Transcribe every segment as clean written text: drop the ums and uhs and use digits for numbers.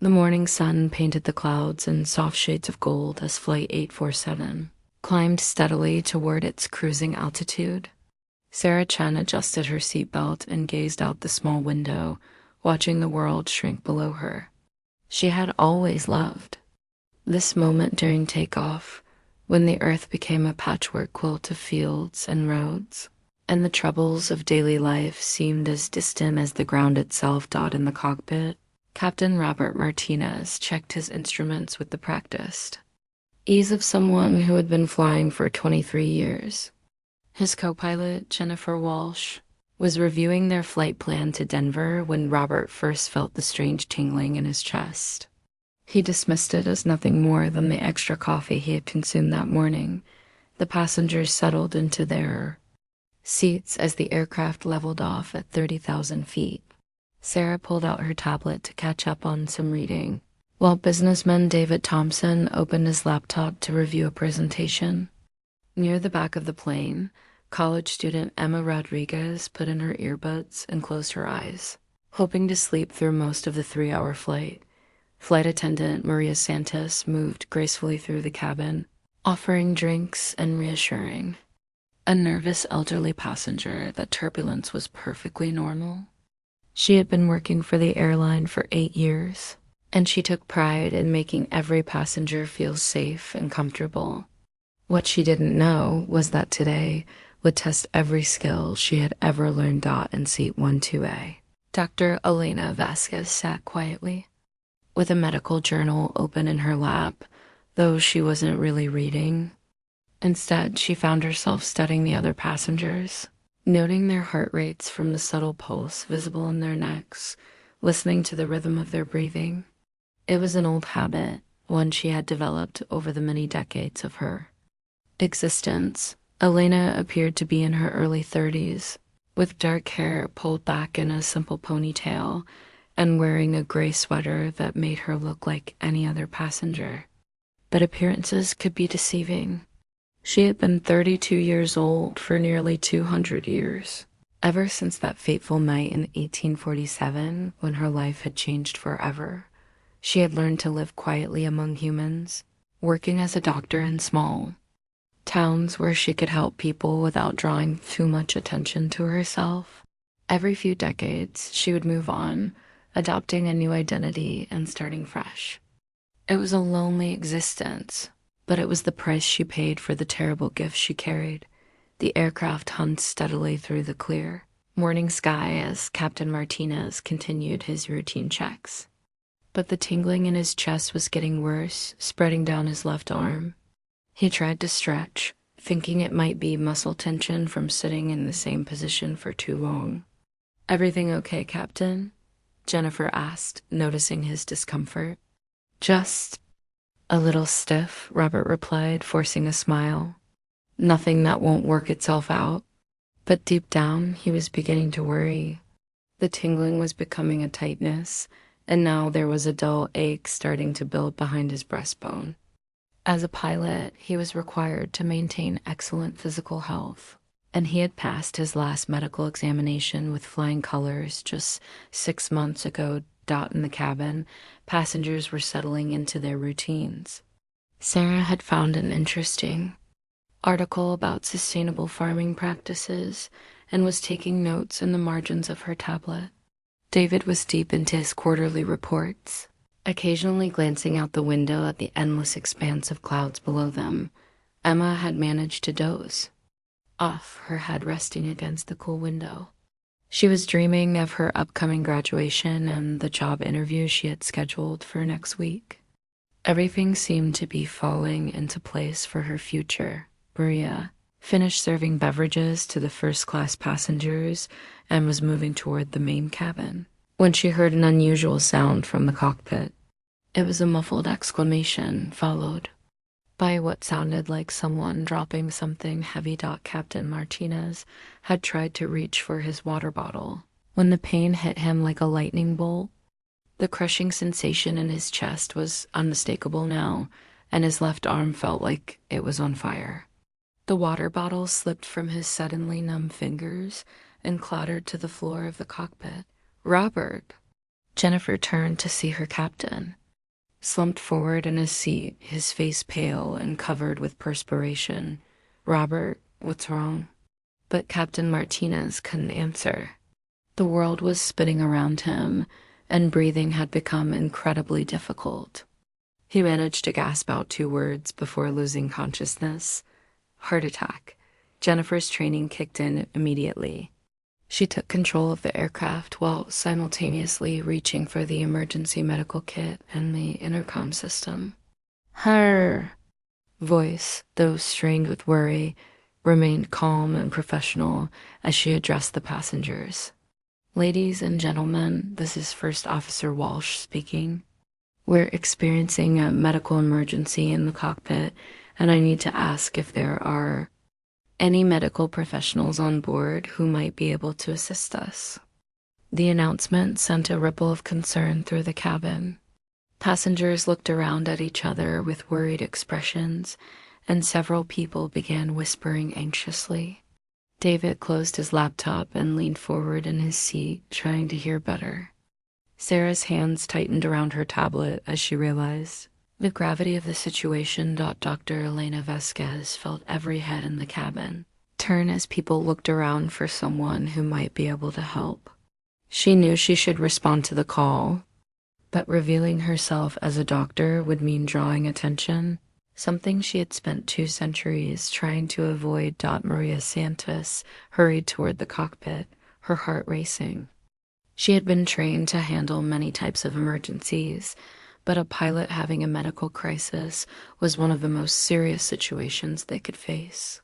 The morning sun painted the clouds in soft shades of gold as Flight 847 climbed steadily toward its cruising altitude. Sarah Chen adjusted her seatbelt and gazed out the small window, watching the world shrink below her. She had always loved this moment during takeoff, when the earth became a patchwork quilt of fields and roads, and the troubles of daily life seemed as distant as the ground itself. In the cockpit, Captain Robert Martinez checked his instruments with the practiced ease of someone who had been flying for 23 years. His co-pilot, Jennifer Walsh, was reviewing their flight plan to Denver when Robert first felt the strange tingling in his chest. He dismissed it as nothing more than the extra coffee he had consumed that morning. The passengers settled into their seats as the aircraft leveled off at 30,000 feet. Sarah pulled out her tablet to catch up on some reading, while businessman David Thompson opened his laptop to review a presentation. Near the back of the plane, college student Emma Rodriguez put in her earbuds and closed her eyes, hoping to sleep through most of the 3-hour flight. Flight attendant Maria Santos moved gracefully through the cabin, offering drinks and reassuring a nervous elderly passenger that turbulence was perfectly normal. She had been working for the airline for 8 years, and she took pride in making every passenger feel safe and comfortable. What she didn't know was that today would test every skill she had ever learned in seat 12A. Dr. Elena Vasquez sat quietly, with a medical journal open in her lap, though she wasn't really reading. Instead, she found herself studying the other passengers, noting their heart rates from the subtle pulse visible in their necks, listening to the rhythm of their breathing. It was an old habit, one she had developed over the many decades of her existence. Elena appeared to be in her early 30s, with dark hair pulled back in a simple ponytail and wearing a gray sweater that made her look like any other passenger. But appearances could be deceiving. She had been 32 years old for nearly 200 years, ever since that fateful night in 1847 when her life had changed forever. She had learned to live quietly among humans, working as a doctor in small towns where she could help people without drawing too much attention to herself. Every few decades, she would move on, adopting a new identity and starting fresh. It was a lonely existence, but it was the price she paid for the terrible gifts she carried. The aircraft hummed steadily through the clear morning sky as Captain Martinez continued his routine checks. But the tingling in his chest was getting worse, spreading down his left arm. He tried to stretch, thinking it might be muscle tension from sitting in the same position for too long. "Everything okay, Captain?" Jennifer asked, noticing his discomfort. "Just a little stiff," Robert replied, forcing a smile. "Nothing that won't work itself out." But deep down, he was beginning to worry. The tingling was becoming a tightness, and now there was a dull ache starting to build behind his breastbone. As a pilot, he was required to maintain excellent physical health, and he had passed his last medical examination with flying colors just 6 months ago. In the cabin, passengers were settling into their routines. Sarah had found an interesting article about sustainable farming practices and was taking notes in the margins of her tablet. David was deep into his quarterly reports, occasionally glancing out the window at the endless expanse of clouds below them. Emma had managed to doze off, her head resting against the cool window. She was dreaming of her upcoming graduation and the job interview she had scheduled for next week. Everything seemed to be falling into place for her future. Maria finished serving beverages to the first-class passengers and was moving toward the main cabin when she heard an unusual sound from the cockpit. It was a muffled exclamation, followed by what sounded like someone dropping something heavy. Captain Martinez had tried to reach for his water bottle when the pain hit him like a lightning bolt. The crushing sensation in his chest was unmistakable now, and his left arm felt like it was on fire. The water bottle slipped from his suddenly numb fingers and clattered to the floor of the cockpit. "Robert!" Jennifer turned to see her captain, slumped forward in his seat, his face pale and covered with perspiration. "Robert, what's wrong?" But Captain Martinez couldn't answer. The world was spinning around him, and breathing had become incredibly difficult. He managed to gasp out 2 words before losing consciousness. Heart attack. Jennifer's training kicked in immediately. She took control of the aircraft while simultaneously reaching for the emergency medical kit and the intercom system. Her voice, though strained with worry, remained calm and professional as she addressed the passengers. "Ladies and gentlemen, this is First Officer Walsh speaking. We're experiencing a medical emergency in the cockpit, and I need to ask if there are any medical professionals on board who might be able to assist us." The announcement sent a ripple of concern through the cabin. Passengers looked around at each other with worried expressions, and several people began whispering anxiously. David closed his laptop and leaned forward in his seat, trying to hear better. Sarah's hands tightened around her tablet as she realized the gravity of the situation. Dr. Elena Vasquez felt every head in the cabin turn as people looked around for someone who might be able to help. She knew she should respond to the call, but revealing herself as a doctor would mean drawing attention, something she had spent 2 centuries trying to avoid. Maria Santos hurried toward the cockpit, her heart racing. She had been trained to handle many types of emergencies, but a pilot having a medical crisis was one of the most serious situations they could face.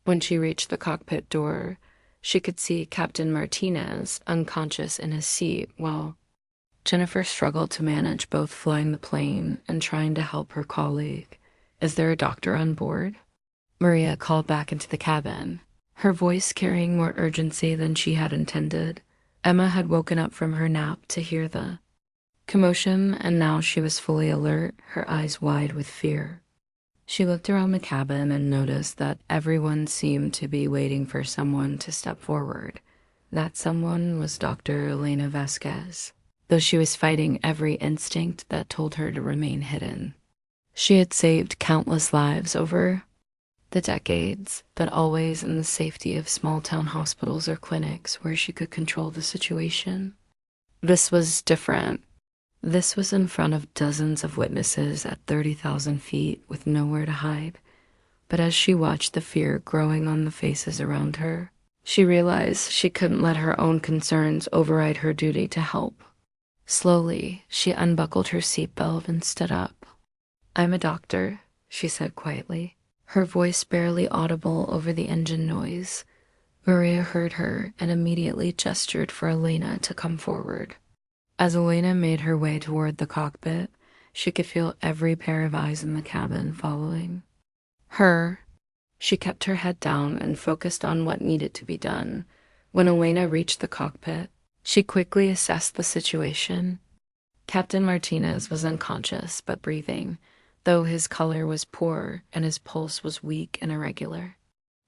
When she reached the cockpit door, she could see Captain Martinez unconscious in his seat while Jennifer struggled to manage both flying the plane and trying to help her colleague. "Is there a doctor on board?" Maria called back into the cabin, her voice carrying more urgency than she had intended. Emma had woken up from her nap to hear the commotion, and now she was fully alert, her eyes wide with fear. She looked around the cabin and noticed that everyone seemed to be waiting for someone to step forward. That someone was Dr. Elena Vasquez, though she was fighting every instinct that told her to remain hidden. She had saved countless lives over the decades, but always in the safety of small-town hospitals or clinics where she could control the situation. This was different. This was in front of dozens of witnesses at 30,000 feet with nowhere to hide. But as she watched the fear growing on the faces around her, she realized she couldn't let her own concerns override her duty to help. Slowly, she unbuckled her seatbelt and stood up. "I'm a doctor," she said quietly, her voice barely audible over the engine noise. Maria heard her and immediately gestured for Elena to come forward. As Elena made her way toward the cockpit, she could feel every pair of eyes in the cabin following her. She kept her head down and focused on what needed to be done. When Elena reached the cockpit, she quickly assessed the situation. Captain Martinez was unconscious but breathing, though his color was poor and his pulse was weak and irregular.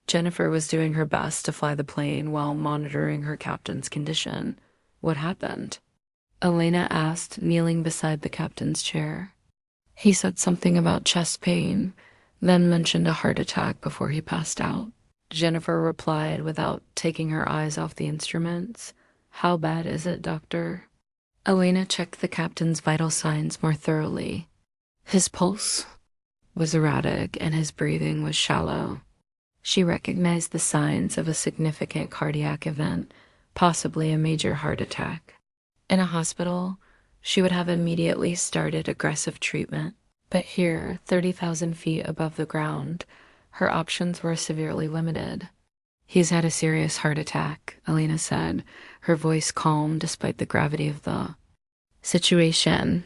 Jennifer was doing her best to fly the plane while monitoring her captain's condition. "What happened?" Elena asked, kneeling beside the captain's chair. "He said something about chest pain, then mentioned a heart attack before he passed out," Jennifer replied without taking her eyes off the instruments. "How bad is it, doctor?" Elena checked the captain's vital signs more thoroughly. His pulse was erratic and his breathing was shallow. She recognized the signs of a significant cardiac event, possibly a major heart attack. In a hospital, she would have immediately started aggressive treatment. But here, 30,000 feet above the ground, her options were severely limited. "He's had a serious heart attack," Elena said, her voice calm despite the gravity of the situation.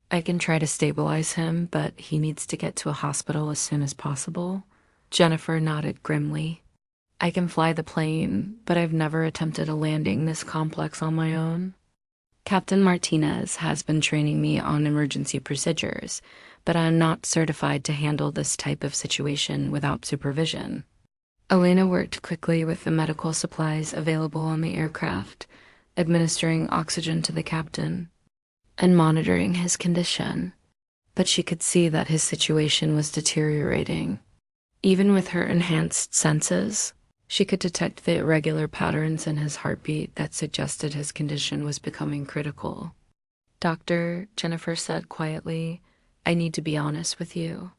"I can try to stabilize him, but he needs to get to a hospital as soon as possible." Jennifer nodded grimly. "I can fly the plane, but I've never attempted a landing this complex on my own. Captain Martinez has been training me on emergency procedures, but I'm not certified to handle this type of situation without supervision." Elena worked quickly with the medical supplies available on the aircraft, administering oxygen to the captain. and monitoring his condition, but she could see that his situation was deteriorating. Even with her enhanced senses, she could detect the irregular patterns in his heartbeat that suggested his condition was becoming critical. "Doctor," Jennifer said quietly, "I need to be honest with you.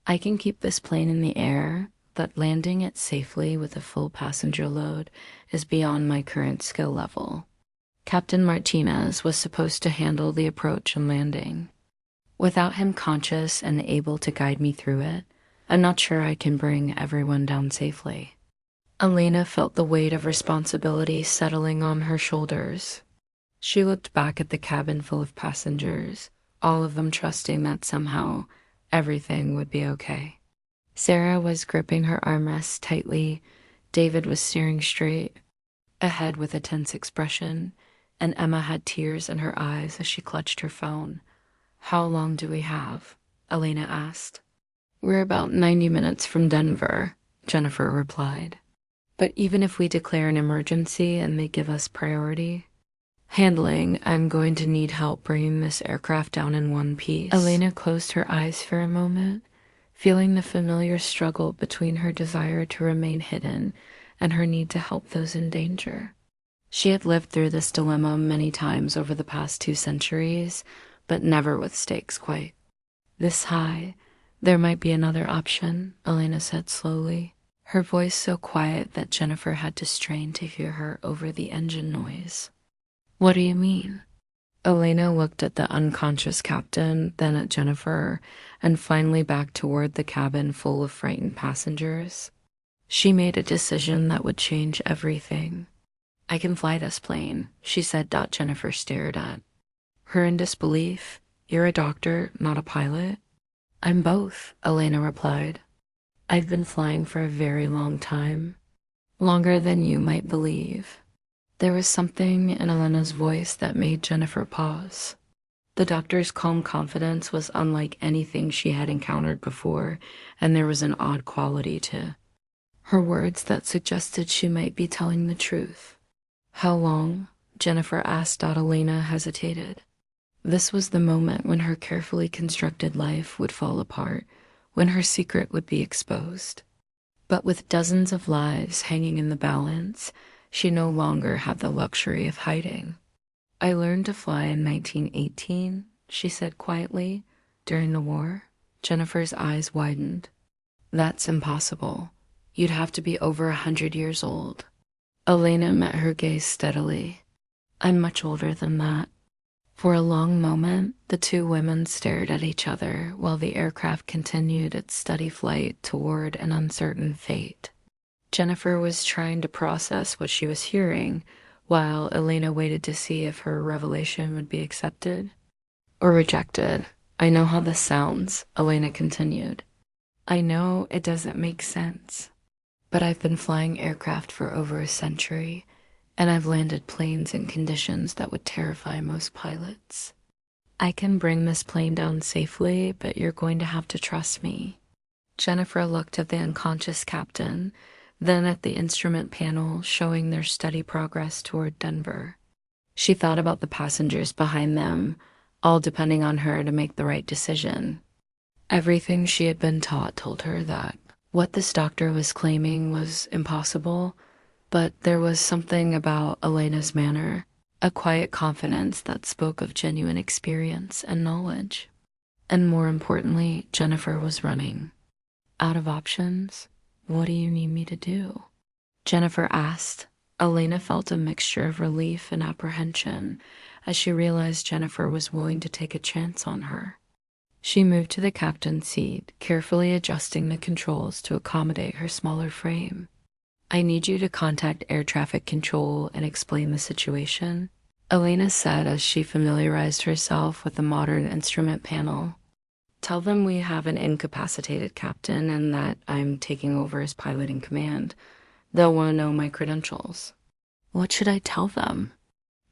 I can keep this plane in the air, but landing it safely with a full passenger load is beyond my current skill level. Captain Martinez was supposed to handle the approach and landing. Without him conscious and able to guide me through it, I'm not sure I can bring everyone down safely." Elena felt the weight of responsibility settling on her shoulders. She looked back at the cabin full of passengers, all of them trusting that somehow everything would be okay. Sarah was gripping her armrest tightly. David was staring straight ahead with a tense expression, and Emma had tears in her eyes as she clutched her phone. "How long do we have?" Elena asked. "We're about 90 minutes from Denver," Jennifer replied. "But even if we declare an emergency and they give us priority handling, I'm going to need help bringing this aircraft down in one piece." Elena closed her eyes for a moment, feeling the familiar struggle between her desire to remain hidden and her need to help those in danger. She had lived through this dilemma many times over the past 2 centuries, but never with stakes quite this high. "There might be another option," Elena said slowly, her voice so quiet that Jennifer had to strain to hear her over the engine noise. "What do you mean?" Elena looked at the unconscious captain, then at Jennifer, and finally back toward the cabin full of frightened passengers. She made a decision that would change everything. "I can fly this plane," she said. Jennifer stared at her in disbelief. "You're a doctor, not a pilot?" "I'm both," Elena replied. "I've been flying for a very long time. Longer than you might believe." There was something in Elena's voice that made Jennifer pause. The doctor's calm confidence was unlike anything she had encountered before, and there was an odd quality to her words that suggested she might be telling the truth. "How long?" Jennifer asked. Elena hesitated. This was the moment when her carefully constructed life would fall apart, when her secret would be exposed. But with dozens of lives hanging in the balance, she no longer had the luxury of hiding. "I learned to fly in 1918, she said quietly. "During the war?" Jennifer's eyes widened. "That's impossible. You'd have to be over 100 years old." Elena met her gaze steadily. "I'm much older than that." For a long moment, the two women stared at each other while the aircraft continued its steady flight toward an uncertain fate. Jennifer was trying to process what she was hearing, while Elena waited to see if her revelation would be accepted or rejected. "I know how this sounds," Elena continued. "I know it doesn't make sense, but I've been flying aircraft for over a century, and I've landed planes in conditions that would terrify most pilots. I can bring this plane down safely, but you're going to have to trust me." Jennifer looked at the unconscious captain, then at the instrument panel showing their steady progress toward Denver. She thought about the passengers behind them, all depending on her to make the right decision. Everything she had been taught told her that what this doctor was claiming was impossible, but there was something about Elena's manner, a quiet confidence that spoke of genuine experience and knowledge. And more importantly, Jennifer was running out of options. "What do you need me to do?" Jennifer asked. Elena felt a mixture of relief and apprehension as she realized Jennifer was willing to take a chance on her. She moved to the captain's seat, carefully adjusting the controls to accommodate her smaller frame. "I need you to contact air traffic control and explain the situation," Elena said as she familiarized herself with the modern instrument panel. "Tell them we have an incapacitated captain and that I'm taking over as pilot in command. They'll want to know my credentials." "What should I tell them?"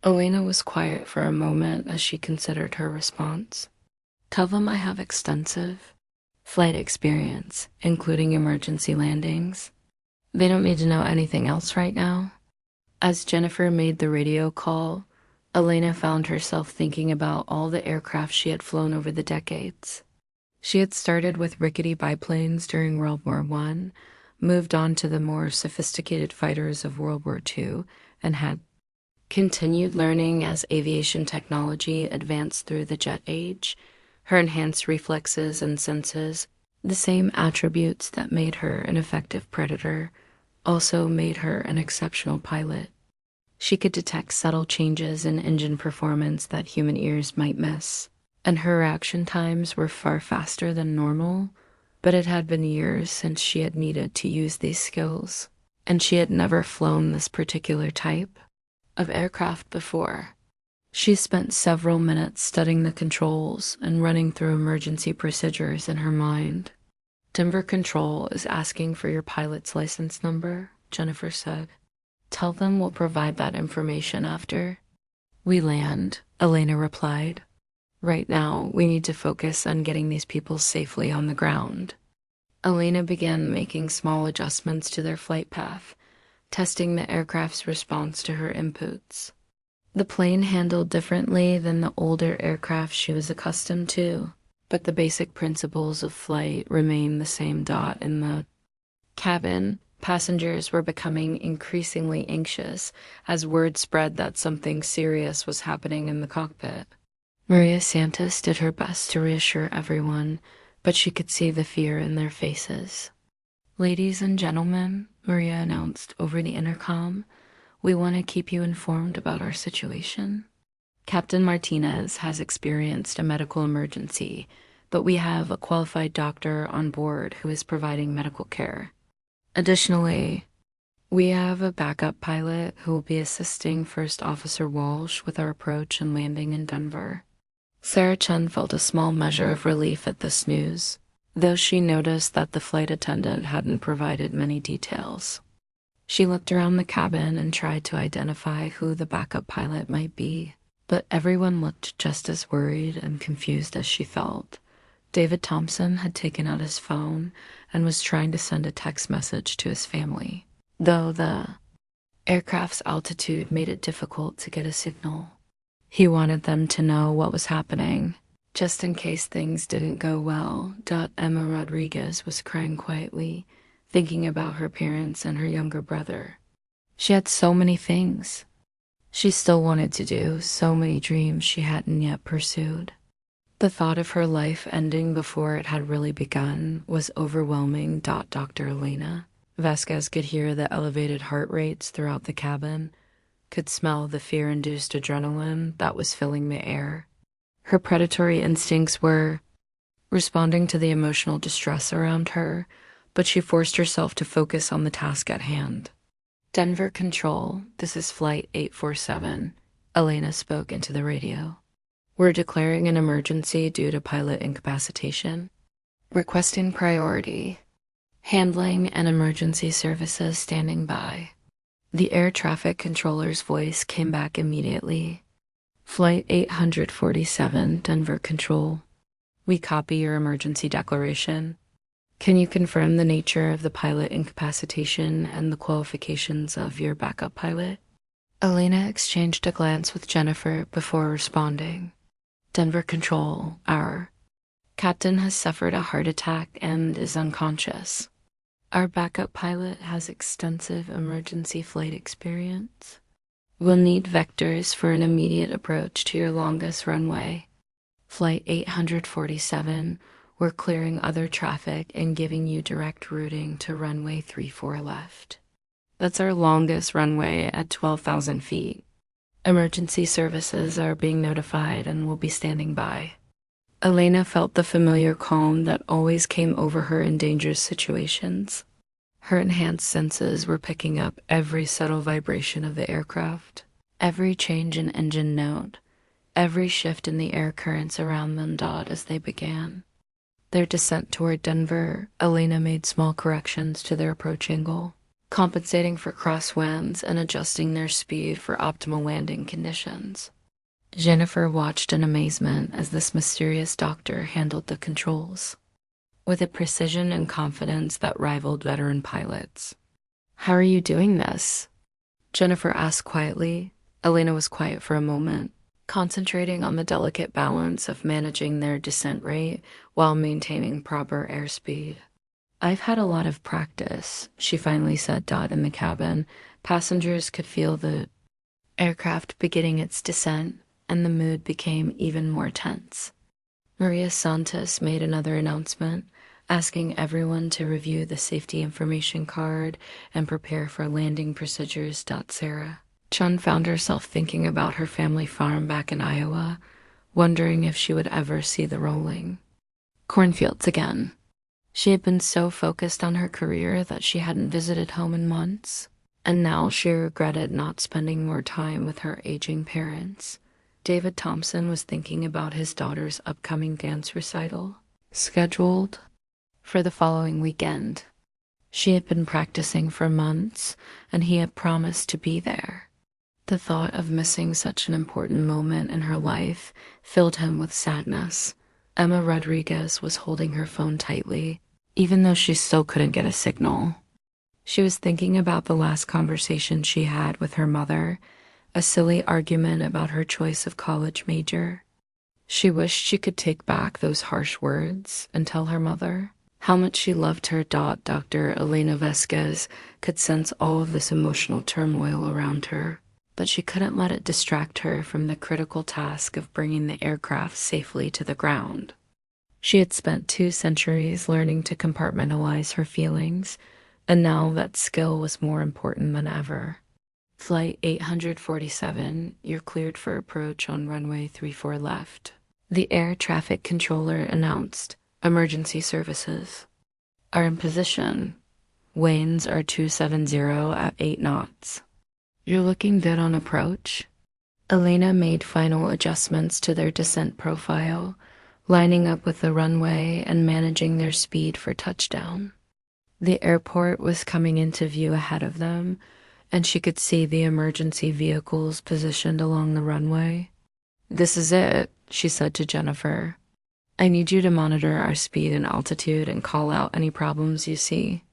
Elena was quiet for a moment as she considered her response. "Tell them I have extensive flight experience, including emergency landings. They don't need to know anything else right now." As Jennifer made the radio call, Elena found herself thinking about all the aircraft she had flown over the decades. She had started with rickety biplanes during World War I, moved on to the more sophisticated fighters of World War II, and had continued learning as aviation technology advanced through the jet age. Her enhanced reflexes and senses, the same attributes that made her an effective predator, also made her an exceptional pilot. She could detect subtle changes in engine performance that human ears might miss, and her reaction times were far faster than normal, but it had been years since she had needed to use these skills, and she had never flown this particular type of aircraft before. She spent several minutes studying the controls and running through emergency procedures in her mind. Denver Control is asking for your pilot's license number, Jennifer said. Tell them we'll provide that information after we land, Elena replied. Right now, we need to focus on getting these people safely on the ground. Elena began making small adjustments to their flight path, testing the aircraft's response to her inputs. The plane handled differently than the older aircraft she was accustomed to, but the basic principles of flight remained the same. In the cabin, passengers were becoming increasingly anxious as word spread that something serious was happening in the cockpit. Maria Santos did her best to reassure everyone, but she could see the fear in their faces. Ladies and gentlemen, Maria announced over the intercom, we want to keep you informed about our situation. Captain Martinez has experienced a medical emergency, but we have a qualified doctor on board who is providing medical care. Additionally, we have a backup pilot who will be assisting First Officer Walsh with our approach and landing in Denver. Sarah Chen felt a small measure of relief at this news, though she noticed that the flight attendant hadn't provided many details. She looked around the cabin and tried to identify who the backup pilot might be, but everyone looked just as worried and confused as she felt. David Thompson had taken out his phone and was trying to send a text message to his family, though the aircraft's altitude made it difficult to get a signal. He wanted them to know what was happening, just in case things didn't go well. Emma Rodriguez was crying quietly, thinking about her parents and her younger brother. She had so many things she still wanted to do, so many dreams she hadn't yet pursued. The thought of her life ending before it had really begun was overwhelming. Dr. Elena Vasquez could hear the elevated heart rates throughout the cabin, could smell the fear-induced adrenaline that was filling the air. Her predatory instincts were responding to the emotional distress around her, but she forced herself to focus on the task at hand. Denver Control, this is Flight 847, Elena spoke into the radio. We're declaring an emergency due to pilot incapacitation. Requesting priority. Handling and emergency services standing by. The air traffic controller's voice came back immediately. Flight 847, Denver Control. We copy your emergency declaration. Can you confirm the nature of the pilot incapacitation and the qualifications of your backup pilot? Elena exchanged a glance with Jennifer before responding. Denver Control, our captain has suffered a heart attack and is unconscious. Our backup pilot has extensive emergency flight experience. We'll need vectors for an immediate approach to your longest runway. Flight 847, we're clearing other traffic and giving you direct routing to runway 34 left. That's our longest runway at 12,000 feet. Emergency services are being notified and will be standing by. Elena felt the familiar calm that always came over her in dangerous situations. Her enhanced senses were picking up every subtle vibration of the aircraft, every change in engine note, every shift in the air currents around them. As they began their descent toward Denver, Elena made small corrections to their approach angle, compensating for crosswinds and adjusting their speed for optimal landing conditions. Jennifer watched in amazement as this mysterious doctor handled the controls, with a precision and confidence that rivaled veteran pilots. How are you doing this? Jennifer asked quietly, Elena was quiet for a moment, concentrating on the delicate balance of managing their descent rate while maintaining proper airspeed. "I've had a lot of practice," she finally said. In the cabin, passengers could feel the aircraft beginning its descent, and the mood became even more tense. Maria Santos made another announcement, asking everyone to review the safety information card and prepare for landing procedures. Sarah Chun found herself thinking about her family farm back in Iowa, wondering if she would ever see the rolling cornfields again. She had been so focused on her career that she hadn't visited home in months, and now she regretted not spending more time with her aging parents. David Thompson was thinking about his daughter's upcoming dance recital, scheduled for the following weekend. She had been practicing for months, and he had promised to be there. The thought of missing such an important moment in her life filled him with sadness. Emma Rodriguez was holding her phone tightly, even though she still couldn't get a signal. She was thinking about the last conversation she had with her mother, a silly argument about her choice of college major. She wished she could take back those harsh words and tell her mother how much she loved her. Dr. Elena Vesquez could sense all of this emotional turmoil around her, but she couldn't let it distract her from the critical task of bringing the aircraft safely to the ground. She had spent 2 centuries learning to compartmentalize her feelings, and now that skill was more important than ever. "Flight 847, you're cleared for approach on runway 34 left." The air traffic controller announced. "Emergency services are in position. Wanes are 270 at 8 knots. You're looking good on approach." Elena made final adjustments to their descent profile, lining up with the runway and managing their speed for touchdown. The airport was coming into view ahead of them, and she could see the emergency vehicles positioned along the runway. "This is it," she said to Jennifer. "I need you to monitor our speed and altitude and call out any problems you see."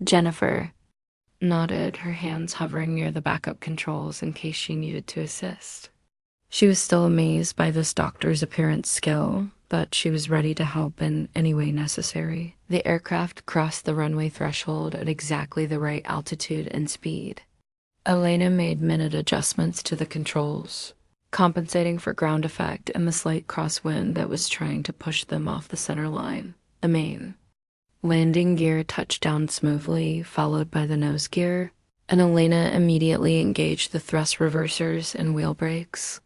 Jennifer nodded, her hands hovering near the backup controls in case she needed to assist. She was still amazed by this doctor's apparent skill, but she was ready to help in any way necessary. The aircraft crossed the runway threshold at exactly the right altitude and speed. Elena made minute adjustments to the controls, compensating for ground effect and the slight crosswind that was trying to push them off the center line. The main landing gear touched down smoothly, followed by the nose gear, and Elena immediately engaged the thrust reversers and wheel brakes.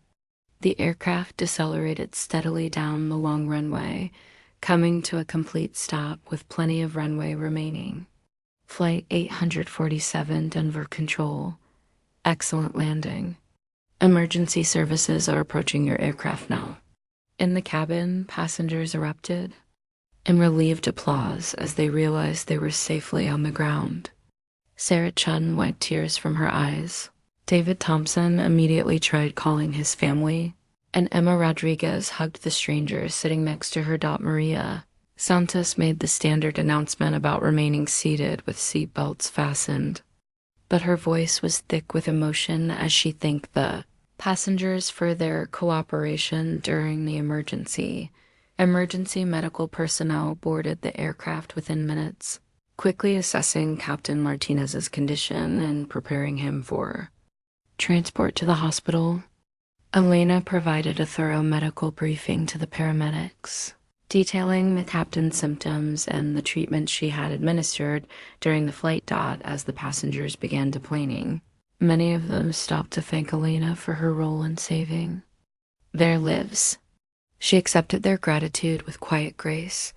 The aircraft decelerated steadily down the long runway, coming to a complete stop with plenty of runway remaining. "Flight 847, Denver Control. Excellent landing. Emergency services are approaching your aircraft now." In the cabin, passengers erupted in relieved applause as they realized they were safely on the ground. Sarah Chun wiped tears from her eyes. David Thompson immediately tried calling his family, and Emma Rodriguez hugged the stranger sitting next to her. Maria Santos made the standard announcement about remaining seated with seat belts fastened, but her voice was thick with emotion as she thanked the passengers for their cooperation during the emergency. Emergency medical personnel boarded the aircraft within minutes, quickly assessing Captain Martinez's condition and preparing him for transport to the hospital. Elena provided a thorough medical briefing to the paramedics, detailing the captain's symptoms and the treatment she had administered during the flight. As the passengers began deplaning, many of them stopped to thank Elena for her role in saving their lives. She accepted their gratitude with quiet grace,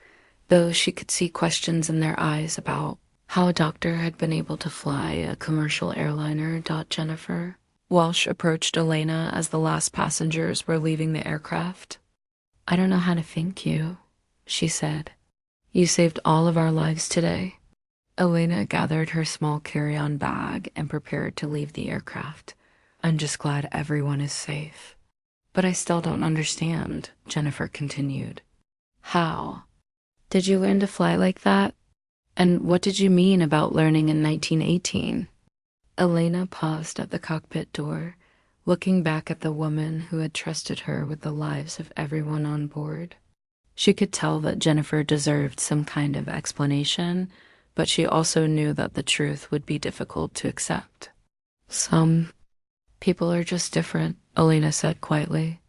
though she could see questions in their eyes about how a doctor had been able to fly a commercial airliner. Jennifer Walsh approached Elena as the last passengers were leaving the aircraft. "I don't know how to thank you," she said. "You saved all of our lives today." Elena gathered her small carry-on bag and prepared to leave the aircraft. "I'm just glad everyone is safe." "But I still don't understand," Jennifer continued. "How did you learn to fly like that? And what did you mean about learning in 1918? Elena paused at the cockpit door, looking back at the woman who had trusted her with the lives of everyone on board. She could tell that Jennifer deserved some kind of explanation, but she also knew that the truth would be difficult to accept. Some people are just different, Elena said quietly.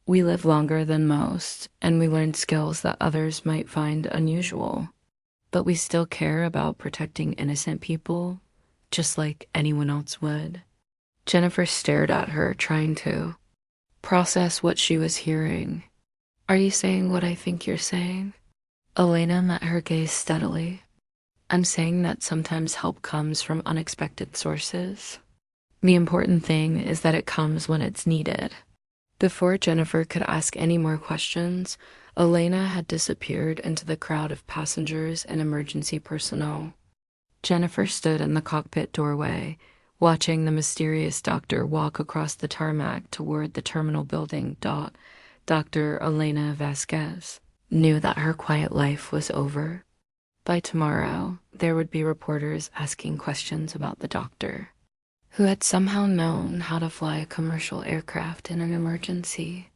We live longer than most, and we learn skills that others might find unusual. But we still care about protecting innocent people, just like anyone else would. Jennifer stared at her, trying to process what she was hearing. Are you saying what I think you're saying? Elena met her gaze steadily. I'm saying that sometimes help comes from unexpected sources. The important thing is that it comes when it's needed. Before Jennifer could ask any more questions, Elena had disappeared into the crowd of passengers and emergency personnel. Jennifer stood in the cockpit doorway, watching the mysterious doctor walk across the tarmac toward the terminal building. Dr. Elena Vasquez knew that her quiet life was over. By tomorrow, there would be reporters asking questions about the doctor, who had somehow known how to fly a commercial aircraft in an emergency.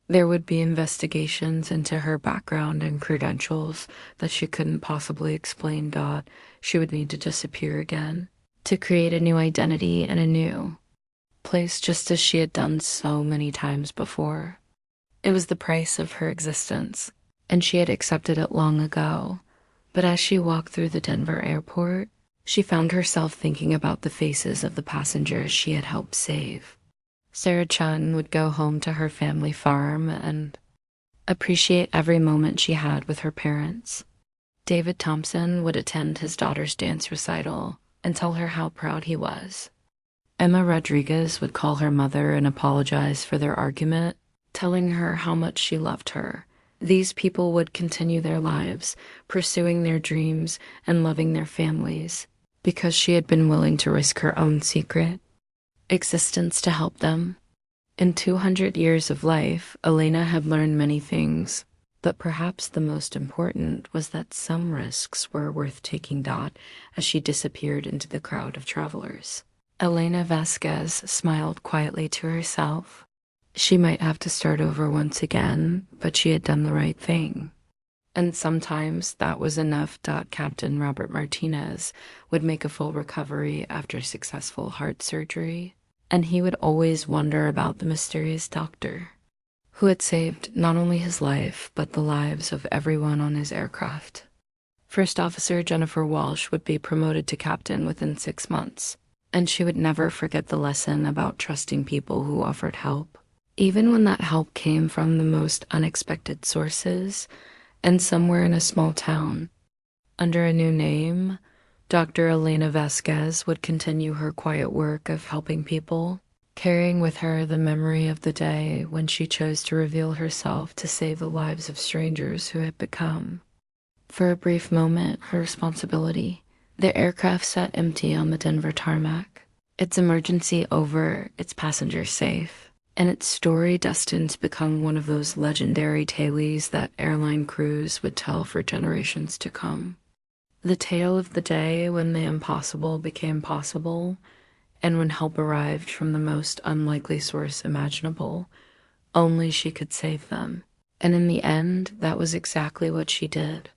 There would be investigations into her background and credentials that she couldn't possibly explain. She would need to disappear again to create a new identity in a new place, just as she had done so many times before. It was the price of her existence, and she had accepted it long ago. But as she walked through the Denver airport, she found herself thinking about the faces of the passengers she had helped save. Sarah Chun would go home to her family farm and appreciate every moment she had with her parents. David Thompson would attend his daughter's dance recital and tell her how proud he was. Emma Rodriguez would call her mother and apologize for their argument, telling her how much she loved her. These people would continue their lives, pursuing their dreams and loving their families, because she had been willing to risk her own secret existence to help them. In 200 years of life, Elena had learned many things, but perhaps the most important was that some risks were worth taking. As she disappeared into the crowd of travelers, Elena Vasquez smiled quietly to herself. She might have to start over once again, but she had done the right thing. And sometimes that was enough. Captain Robert Martinez would make a full recovery after successful heart surgery, and he would always wonder about the mysterious doctor who had saved not only his life, but the lives of everyone on his aircraft. First Officer Jennifer Walsh would be promoted to captain within 6 months, and she would never forget the lesson about trusting people who offered help, even when that help came from the most unexpected sources and somewhere in a small town. Under a new name, Dr. Elena Vasquez would continue her quiet work of helping people, carrying with her the memory of the day when she chose to reveal herself to save the lives of strangers who had become, for a brief moment, her responsibility. The aircraft sat empty on the Denver tarmac, its emergency over, its passengers safe, and its story destined to become one of those legendary tales that airline crews would tell for generations to come. The tale of the day when the impossible became possible, and when help arrived from the most unlikely source imaginable, only she could save them. And in the end, that was exactly what she did.